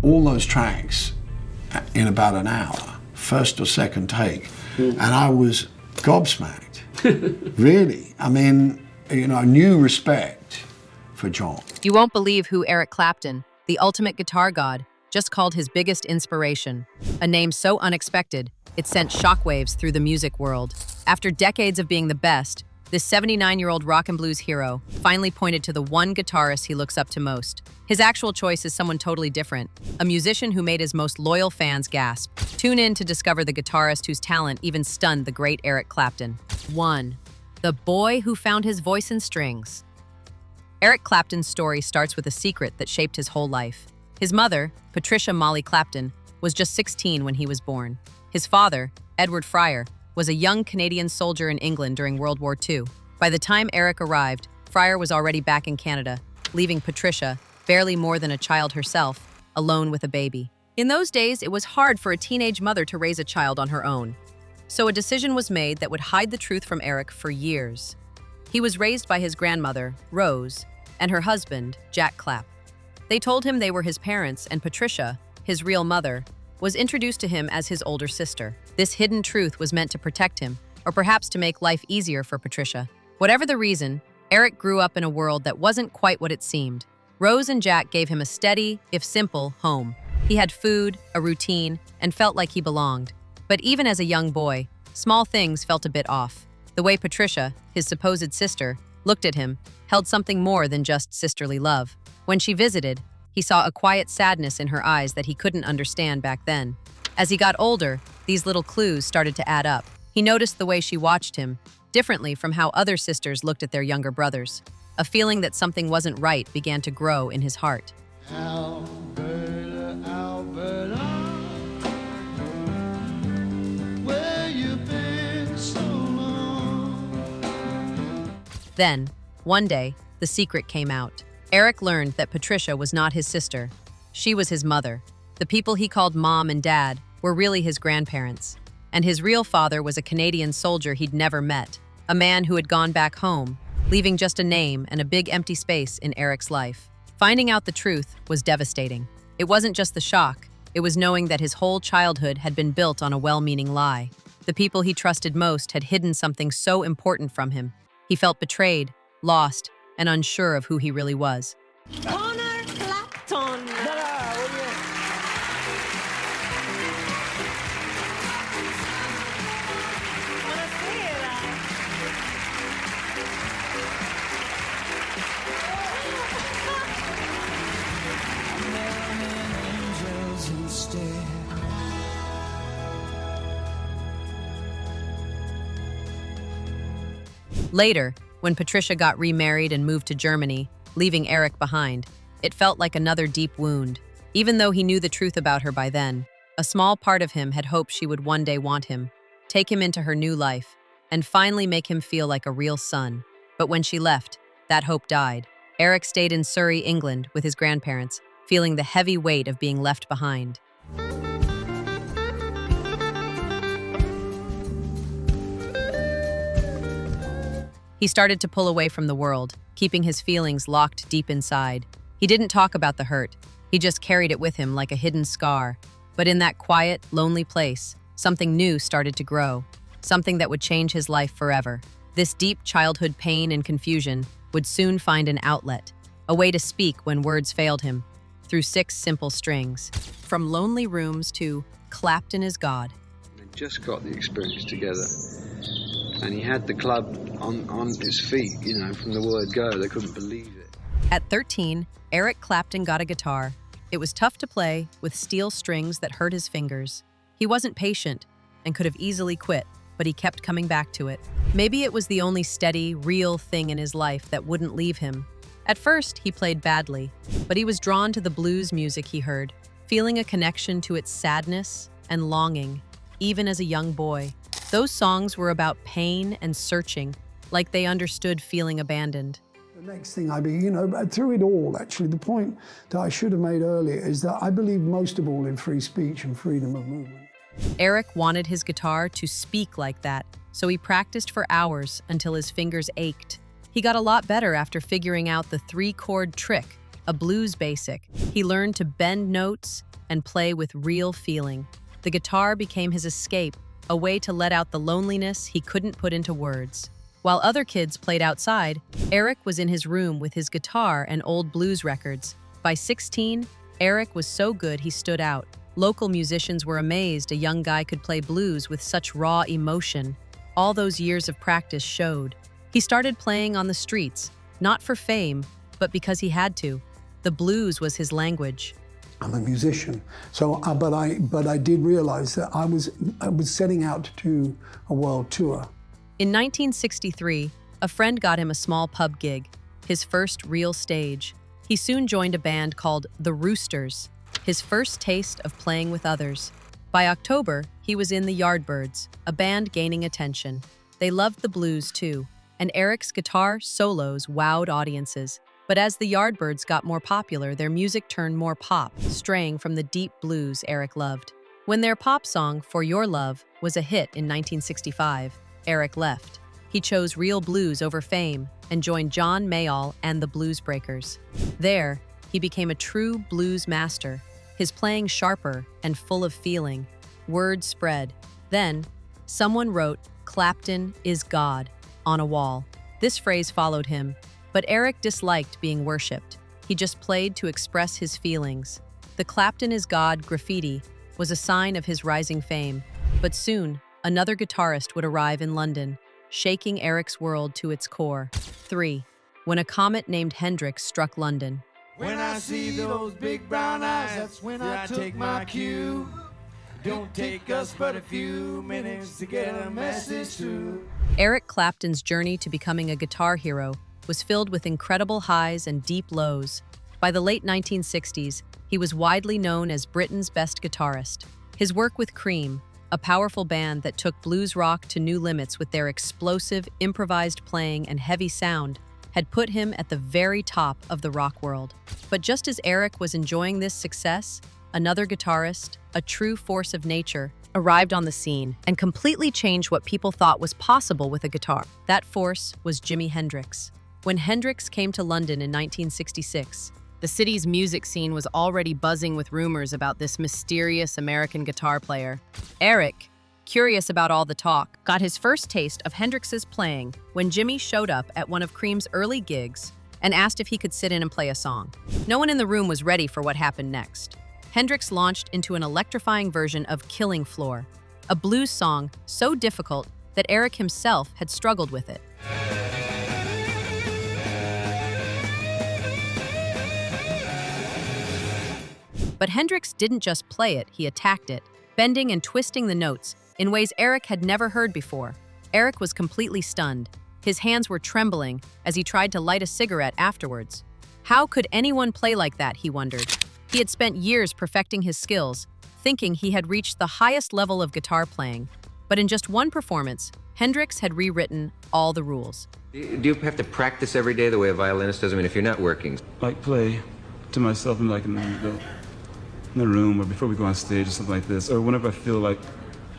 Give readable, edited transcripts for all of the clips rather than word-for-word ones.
all those tracks in about an hour, first or second take, and I was gobsmacked. Really. I mean, you know, new respect for John. You won't believe who Eric Clapton, the ultimate guitar god, just called his biggest inspiration. A name so unexpected, it sent shockwaves through the music world. After decades of being the best, this 79-year-old rock and blues hero finally pointed to the one guitarist he looks up to most. His actual choice is someone totally different, a musician who made his most loyal fans gasp. Tune in to discover the guitarist whose talent even stunned the great Eric Clapton. 1. The boy who found his voice in strings. Eric Clapton's story starts with a secret that shaped his whole life. His mother, Patricia Molly Clapton, was just 16 when he was born. His father, Edward Fryer, was a young Canadian soldier in England during World War II. By the time Eric arrived, Fryer was already back in Canada, leaving Patricia, barely more than a child herself, alone with a baby. In those days, it was hard for a teenage mother to raise a child on her own. So a decision was made that would hide the truth from Eric for years. He was raised by his grandmother, Rose, and her husband, Jack Clapp. They told him they were his parents, and Patricia, his real mother, was introduced to him as his older sister. This hidden truth was meant to protect him, or perhaps to make life easier for Patricia. Whatever the reason, Eric grew up in a world that wasn't quite what it seemed. Rose and Jack gave him a steady, if simple, home. He had food, a routine, and felt like he belonged. But even as a young boy, small things felt a bit off. The way Patricia, his supposed sister, looked at him held something more than just sisterly love. When she visited, he saw a quiet sadness in her eyes that he couldn't understand back then. As he got older, these little clues started to add up. He noticed the way she watched him, differently from how other sisters looked at their younger brothers. A feeling that something wasn't right began to grow in his heart. Alberta, Alberta, where you been so long? Then, one day, the secret came out. Eric learned that Patricia was not his sister. She was his mother. The people he called mom and dad were really his grandparents. And his real father was a Canadian soldier he'd never met, a man who had gone back home, leaving just a name and a big empty space in Eric's life. Finding out the truth was devastating. It wasn't just the shock, it was knowing that his whole childhood had been built on a well-meaning lie. The people he trusted most had hidden something so important from him. He felt betrayed, lost, and unsure of who he really was. Clapton. Later, when Patricia got remarried and moved to Germany, leaving Eric behind, it felt like another deep wound. Even though he knew the truth about her by then, a small part of him had hoped she would one day want him, take him into her new life, and finally make him feel like a real son. But when she left, that hope died. Eric stayed in Surrey, England, with his grandparents, feeling the heavy weight of being left behind. He started to pull away from the world, keeping his feelings locked deep inside. He didn't talk about the hurt. He just carried it with him like a hidden scar. But in that quiet, lonely place, something new started to grow, something that would change his life forever. This deep childhood pain and confusion would soon find an outlet, a way to speak when words failed him, through 6 simple strings. From lonely rooms to Clapton is God. They just got the experience together. And he had the club on his feet, you know, from the word go. They couldn't believe it. At 13, Eric Clapton got a guitar. It was tough to play, with steel strings that hurt his fingers. He wasn't patient and could have easily quit, but he kept coming back to it. Maybe it was the only steady, real thing in his life that wouldn't leave him. At first, he played badly, but he was drawn to the blues music he heard, feeling a connection to its sadness and longing, even as a young boy. Those songs were about pain and searching, like they understood feeling abandoned. The next thing through it all, actually, the point that I should have made earlier is that I believe most of all in free speech and freedom of movement. Eric wanted his guitar to speak like that, so he practiced for hours until his fingers ached. He got a lot better after figuring out the 3-chord trick a blues basic. He learned to bend notes and play with real feeling. The guitar became his escape, a way to let out the loneliness he couldn't put into words. While other kids played outside, Eric was in his room with his guitar and old blues records. By 16, Eric was so good he stood out. Local musicians were amazed a young guy could play blues with such raw emotion. All those years of practice showed. He started playing on the streets, not for fame, but because he had to. The blues was his language. I'm a musician, so but I did realize that I was setting out to do a world tour. In 1963, a friend got him a small pub gig, his first real stage. He soon joined a band called The Roosters, his first taste of playing with others. By October, he was in the Yardbirds, a band gaining attention. They loved the blues too, and Eric's guitar solos wowed audiences. But as the Yardbirds got more popular, their music turned more pop, straying from the deep blues Eric loved. When their pop song, For Your Love, was a hit in 1965, Eric left. He chose real blues over fame and joined John Mayall and the Blues Breakers. There, he became a true blues master, his playing sharper and full of feeling. Word spread. Then, someone wrote, "Clapton is God," on a wall. This phrase followed him, but Eric disliked being worshipped. He just played to express his feelings. The Clapton is God graffiti was a sign of his rising fame, but soon, another guitarist would arrive in London, shaking Eric's world to its core. 3. When a comet named Hrix struck London. When I see those big brown eyes, that's when I take my cue. Don't take us but a few minutes to get a message through. Eric Clapton's journey to becoming a guitar hero was filled with incredible highs and deep lows. By the late 1960s, he was widely known as Britain's best guitarist. His work with Cream, a powerful band that took blues rock to new limits with their explosive, improvised playing and heavy sound, had put him at the very top of the rock world. But just as Eric was enjoying this success, another guitarist, a true force of nature, arrived on the scene and completely changed what people thought was possible with a guitar. That force was Jimi Hendrix. When Hendrix came to London in 1966, the city's music scene was already buzzing with rumors about this mysterious American guitar player. Eric, curious about all the talk, got his first taste of Hendrix's playing when Jimi showed up at one of Cream's early gigs and asked if he could sit in and play a song. No one in the room was ready for what happened next. Hendrix launched into an electrifying version of Killing Floor, a blues song so difficult that Eric himself had struggled with it. But Hendrix didn't just play it, he attacked it, bending and twisting the notes in ways Eric had never heard before. Eric was completely stunned. His hands were trembling as he tried to light a cigarette afterwards. How could anyone play like that, he wondered. He had spent years perfecting his skills, thinking he had reached the highest level of guitar playing. But in just one performance, Hendrix had rewritten all the rules. Do you have to practice every day the way a violinist does? I mean, if you're not working. Like play to myself in in the room or before we go on stage or something like this, or whenever I feel like,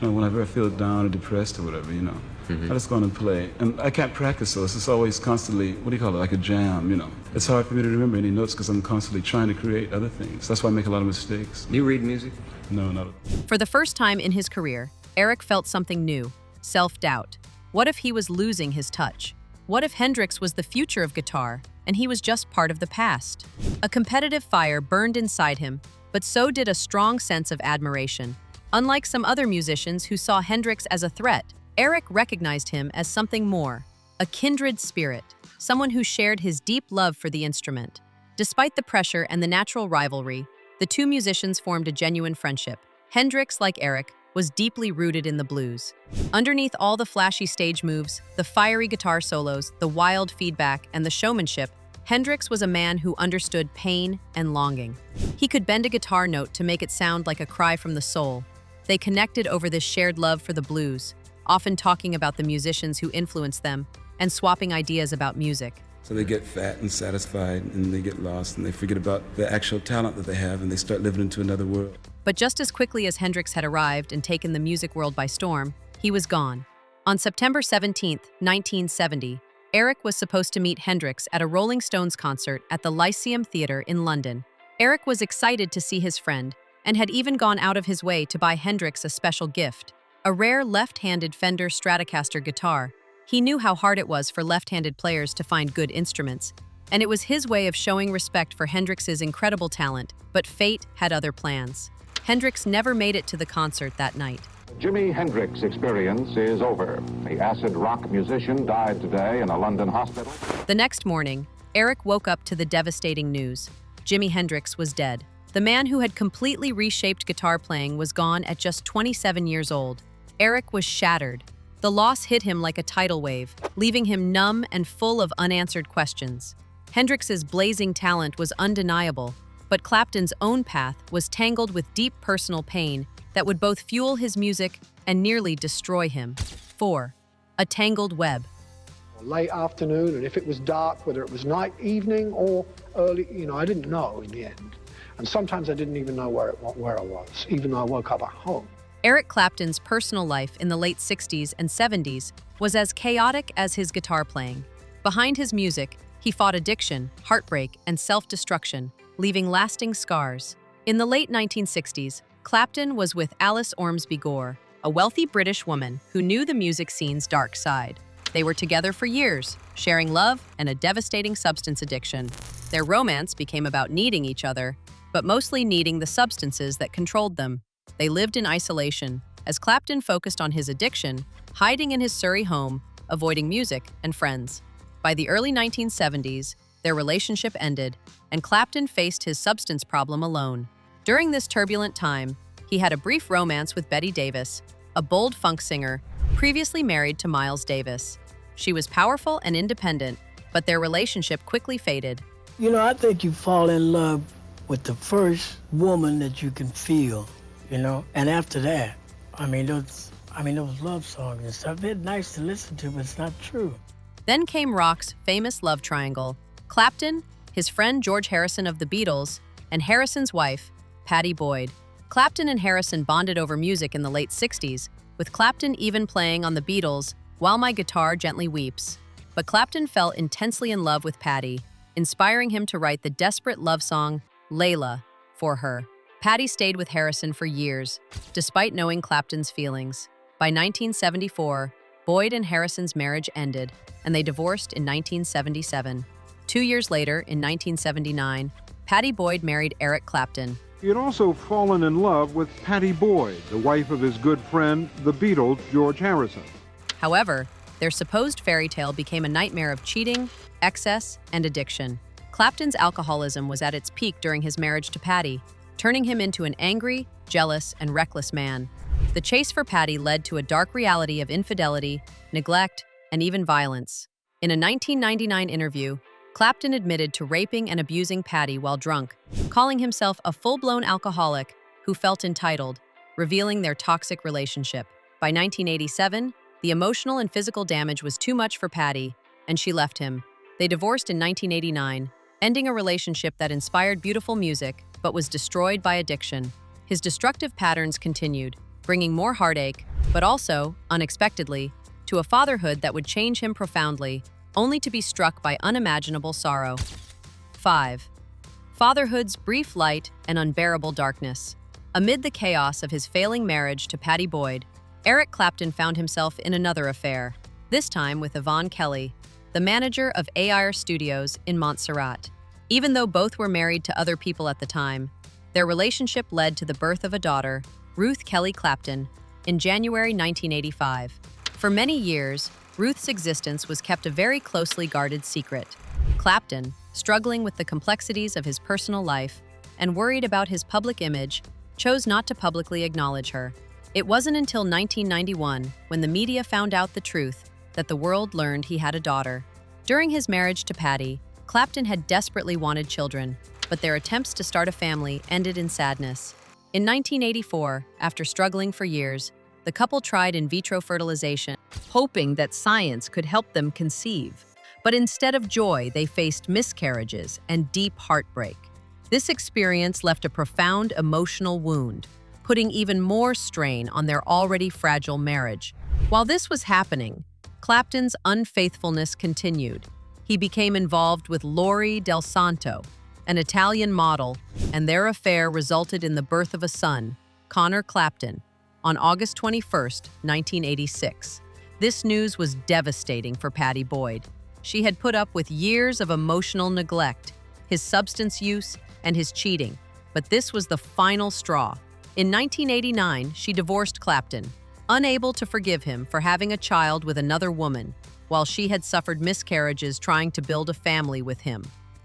whenever I feel down or depressed or whatever, I just go on and play. And I can't practice, so it's just always constantly, like a jam, It's hard for me to remember any notes because I'm constantly trying to create other things. That's why I make a lot of mistakes. Do you read music? No, not at all. For the first time in his career, Eric felt something new, self-doubt. What if he was losing his touch? What if Hendrix was the future of guitar and he was just part of the past? A competitive fire burned inside him, but so did a strong sense of admiration. Unlike some other musicians who saw Hendrix as a threat, Eric recognized him as something more, a kindred spirit, someone who shared his deep love for the instrument. Despite the pressure and the natural rivalry, the two musicians formed a genuine friendship. Hendrix, like Eric, was deeply rooted in the blues. Underneath all the flashy stage moves, the fiery guitar solos, the wild feedback, and the showmanship, Hendrix was a man who understood pain and longing. He could bend a guitar note to make it sound like a cry from the soul. They connected over this shared love for the blues, often talking about the musicians who influenced them and swapping ideas about music. So they get fat and satisfied and they get lost and they forget about the actual talent that they have and they start living into another world. But just as quickly as Hendrix had arrived and taken the music world by storm, he was gone. On September 17, 1970, Eric was supposed to meet Hrix at a Rolling Stones concert at the Lyceum Theatre in London. Eric was excited to see his friend and had even gone out of his way to buy Hrix a special gift, a rare left-handed Fender Stratocaster guitar. He knew how hard it was for left-handed players to find good instruments, and it was his way of showing respect for Hrix's incredible talent, but fate had other plans. Hrix never made it to the concert that night. The Jimi Hendrix experience is over. The acid rock musician died today in a London hospital. The next morning, Eric woke up to the devastating news. Jimi Hendrix was dead. The man who had completely reshaped guitar playing was gone at just 27 years old. Eric was shattered. The loss hit him like a tidal wave, leaving him numb and full of unanswered questions. Hendrix's blazing talent was undeniable, but Clapton's own path was tangled with deep personal pain that would both fuel his music and nearly destroy him. 4. A tangled web. Late afternoon, and if it was dark, whether it was night, evening, or early, I didn't know in the end. And sometimes I didn't even know where I was, even though I woke up at home. Eric Clapton's personal life in the late 60s and 70s was as chaotic as his guitar playing. Behind his music, he fought addiction, heartbreak, and self-destruction, leaving lasting scars. In the late 1960s, Clapton was with Alice Ormsby Gore, a wealthy British woman who knew the music scene's dark side. They were together for years, sharing love and a devastating substance addiction. Their romance became about needing each other, but mostly needing the substances that controlled them. They lived in isolation, as Clapton focused on his addiction, hiding in his Surrey home, avoiding music and friends. By the early 1970s, their relationship ended, and Clapton faced his substance problem alone. During this turbulent time, he had a brief romance with Betty Davis, a bold funk singer, previously married to Miles Davis. She was powerful and independent, but their relationship quickly faded. I think you fall in love with the first woman that you can feel, and after that, those love songs and stuff, they're nice to listen to, but it's not true. Then came rock's famous love triangle: Clapton, his friend George Harrison of the Beatles, and Harrison's wife, Pattie Boyd. Clapton and Harrison bonded over music in the late 60s, with Clapton even playing on the Beatles' While My Guitar Gently Weeps. But Clapton fell intensely in love with Pattie, inspiring him to write the desperate love song, Layla, for her. Pattie stayed with Harrison for years, despite knowing Clapton's feelings. By 1974, Boyd and Harrison's marriage ended, and they divorced in 1977. 2 years later, in 1979, Pattie Boyd married Eric Clapton. He had also fallen in love with Pattie Boyd, the wife of his good friend, the Beatles' George Harrison. However, their supposed fairy tale became a nightmare of cheating, excess, and addiction. Clapton's alcoholism was at its peak during his marriage to Pattie, turning him into an angry, jealous, and reckless man. The chase for Pattie led to a dark reality of infidelity, neglect, and even violence. In a 1999 interview, Clapton admitted to raping and abusing Pattie while drunk, calling himself a full-blown alcoholic who felt entitled, revealing their toxic relationship. By 1987, the emotional and physical damage was too much for Pattie, and she left him. They divorced in 1989, ending a relationship that inspired beautiful music but was destroyed by addiction. His destructive patterns continued, bringing more heartache, but also, unexpectedly, to a fatherhood that would change him profoundly, only to be struck by unimaginable sorrow. 5. Fatherhood's brief light and unbearable darkness. Amid the chaos of his failing marriage to Pattie Boyd, Eric Clapton found himself in another affair, this time with Yvonne Kelly, the manager of AIR Studios in Montserrat. Even though both were married to other people at the time, their relationship led to the birth of a daughter, Ruth Kelly Clapton, in January 1985. For many years, Ruth's existence was kept a very closely guarded secret. Clapton, struggling with the complexities of his personal life and worried about his public image, chose not to publicly acknowledge her. It wasn't until 1991, when the media found out the truth, that the world learned he had a daughter. During his marriage to Pattie, Clapton had desperately wanted children, but their attempts to start a family ended in sadness. In 1984, after struggling for years, the couple tried in vitro fertilization, hoping that science could help them conceive. But instead of joy, they faced miscarriages and deep heartbreak. This experience left a profound emotional wound, putting even more strain on their already fragile marriage. While this was happening, Clapton's unfaithfulness continued. He became involved with Lori Del Santo, an Italian model, and their affair resulted in the birth of a son, Connor Clapton, on August 21, 1986. This news was devastating for Pattie Boyd. She had put up with years of emotional neglect, his substance use, and his cheating, but this was the final straw. In 1989, she divorced Clapton, unable to forgive him for having a child with another woman, while she had suffered miscarriages trying to build a family with him.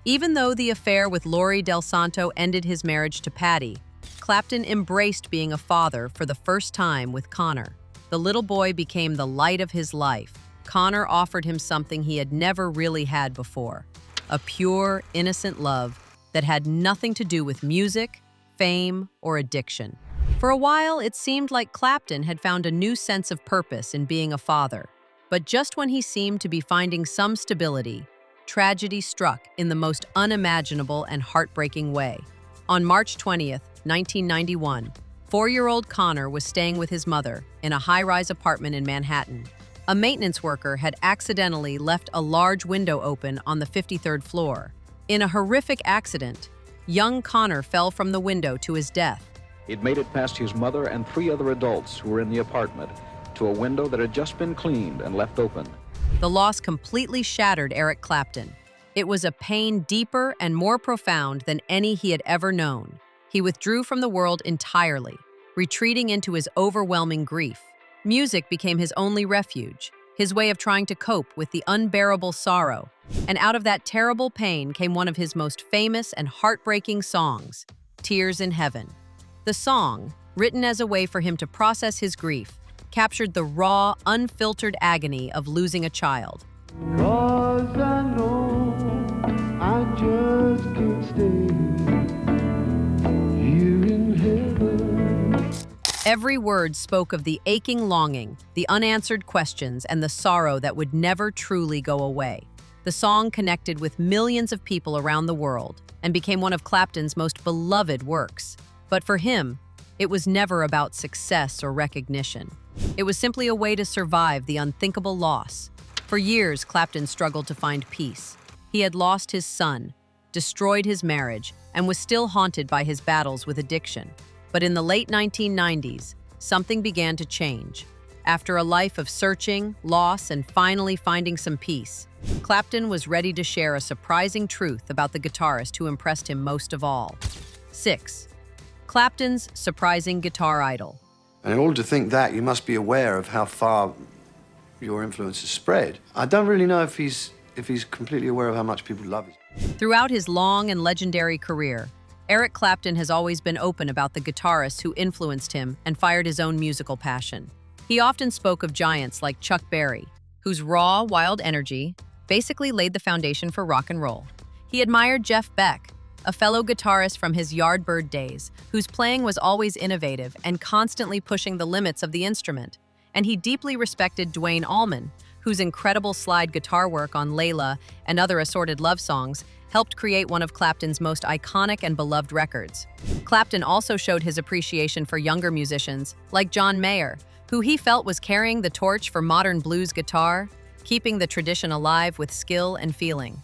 Even though the affair with Lori Del Santo ended his marriage to Pattie, Clapton embraced being a father for the first time with Connor. The little boy became the light of his life. Connor offered him something he had never really had before, a pure, innocent love that had nothing to do with music, fame, or addiction. For a while, it seemed like Clapton had found a new sense of purpose in being a father. But just when he seemed to be finding some stability, tragedy struck in the most unimaginable and heartbreaking way. On March 20th, 1991, 4-year-old Connor was staying with his mother in a high-rise apartment in Manhattan. A maintenance worker had accidentally left a large window open on the 53rd floor. In a horrific accident, young Connor fell from the window to his death. He'd made it past his mother and 3 other adults who were in the apartment to a window that had just been cleaned and left open. The loss completely shattered Eric Clapton. It was a pain deeper and more profound than any he had ever known. He withdrew from the world entirely, retreating into his overwhelming grief. Music became his only refuge, his way of trying to cope with the unbearable sorrow. And out of that terrible pain came one of his most famous and heartbreaking songs, Tears in Heaven. The song, written as a way for him to process his grief, captured the raw, unfiltered agony of losing a child. 'Cause I know I just can't stay here in heaven. Every word spoke of the aching longing, the unanswered questions, and the sorrow that would never truly go away. The song connected with millions of people around the world and became one of Clapton's most beloved works. But for him, it was never about success or recognition. It was simply a way to survive the unthinkable loss. For years, Clapton struggled to find peace. He had lost his son, destroyed his marriage, and was still haunted by his battles with addiction. But in the late 1990s, something began to change. After a life of searching, loss, and finally finding some peace, Clapton was ready to share a surprising truth about the guitarist who impressed him most of all. 6. Clapton's surprising guitar idol. And in order to think that, you must be aware of how far your influence has spread. I don't really know if he's completely aware of how much people love it. Throughout his long and legendary career, Eric Clapton has always been open about the guitarists who influenced him and fired his own musical passion. He often spoke of giants like Chuck Berry, whose raw, wild energy basically laid the foundation for rock and roll. He admired Jeff Beck, a fellow guitarist from his Yardbird days, whose playing was always innovative and constantly pushing the limits of the instrument. And he deeply respected Duane Allman, whose incredible slide guitar work on Layla and other assorted love songs helped create one of Clapton's most iconic and beloved records. Clapton also showed his appreciation for younger musicians, like John Mayer, who he felt was carrying the torch for modern blues guitar, keeping the tradition alive with skill and feeling.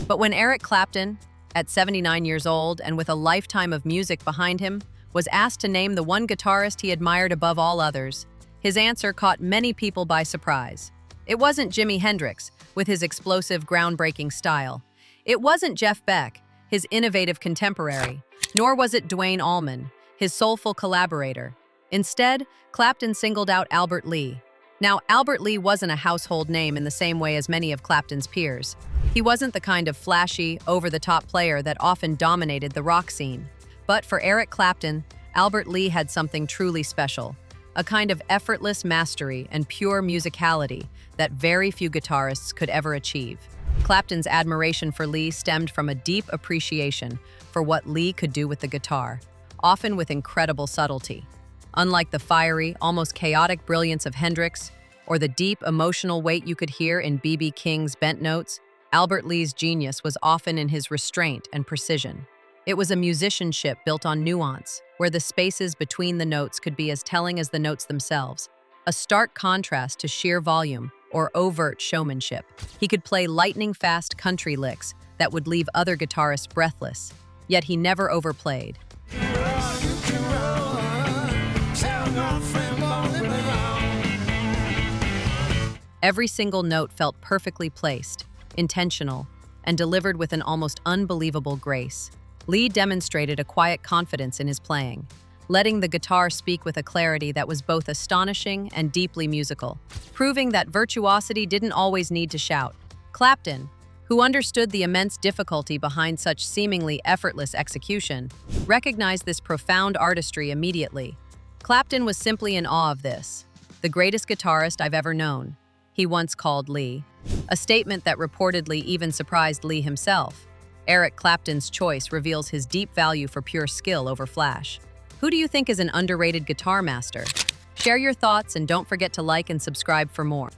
But when Eric Clapton, at 79 years old and with a lifetime of music behind him, was asked to name the one guitarist he admired above all others, his answer caught many people by surprise. It wasn't Jimi Hendrix, with his explosive, groundbreaking style. It wasn't Jeff Beck, his innovative contemporary, nor was it Duane Allman, his soulful collaborator. Instead, Clapton singled out Albert Lee. Now, Albert Lee wasn't a household name in the same way as many of Clapton's peers. He wasn't the kind of flashy, over-the-top player that often dominated the rock scene. But for Eric Clapton, Albert Lee had something truly special, a kind of effortless mastery and pure musicality that very few guitarists could ever achieve. Clapton's admiration for Lee stemmed from a deep appreciation for what Lee could do with the guitar, often with incredible subtlety. Unlike the fiery, almost chaotic brilliance of Hendrix, or the deep, emotional weight you could hear in B.B. King's bent notes, Albert Lee's genius was often in his restraint and precision. It was a musicianship built on nuance, where the spaces between the notes could be as telling as the notes themselves, a stark contrast to sheer volume or overt showmanship. He could play lightning-fast country licks that would leave other guitarists breathless, yet he never overplayed. Every single note felt perfectly placed, intentional, and delivered with an almost unbelievable grace. Lee demonstrated a quiet confidence in his playing, letting the guitar speak with a clarity that was both astonishing and deeply musical, proving that virtuosity didn't always need to shout. Clapton, who understood the immense difficulty behind such seemingly effortless execution, recognized this profound artistry immediately. Clapton was simply in awe of this. "The greatest guitarist I've ever known," he once called Lee, a statement that reportedly even surprised Lee himself. Eric Clapton's choice reveals his deep value for pure skill over flash. Who do you think is an underrated guitar master? Share your thoughts and don't forget to like and subscribe for more.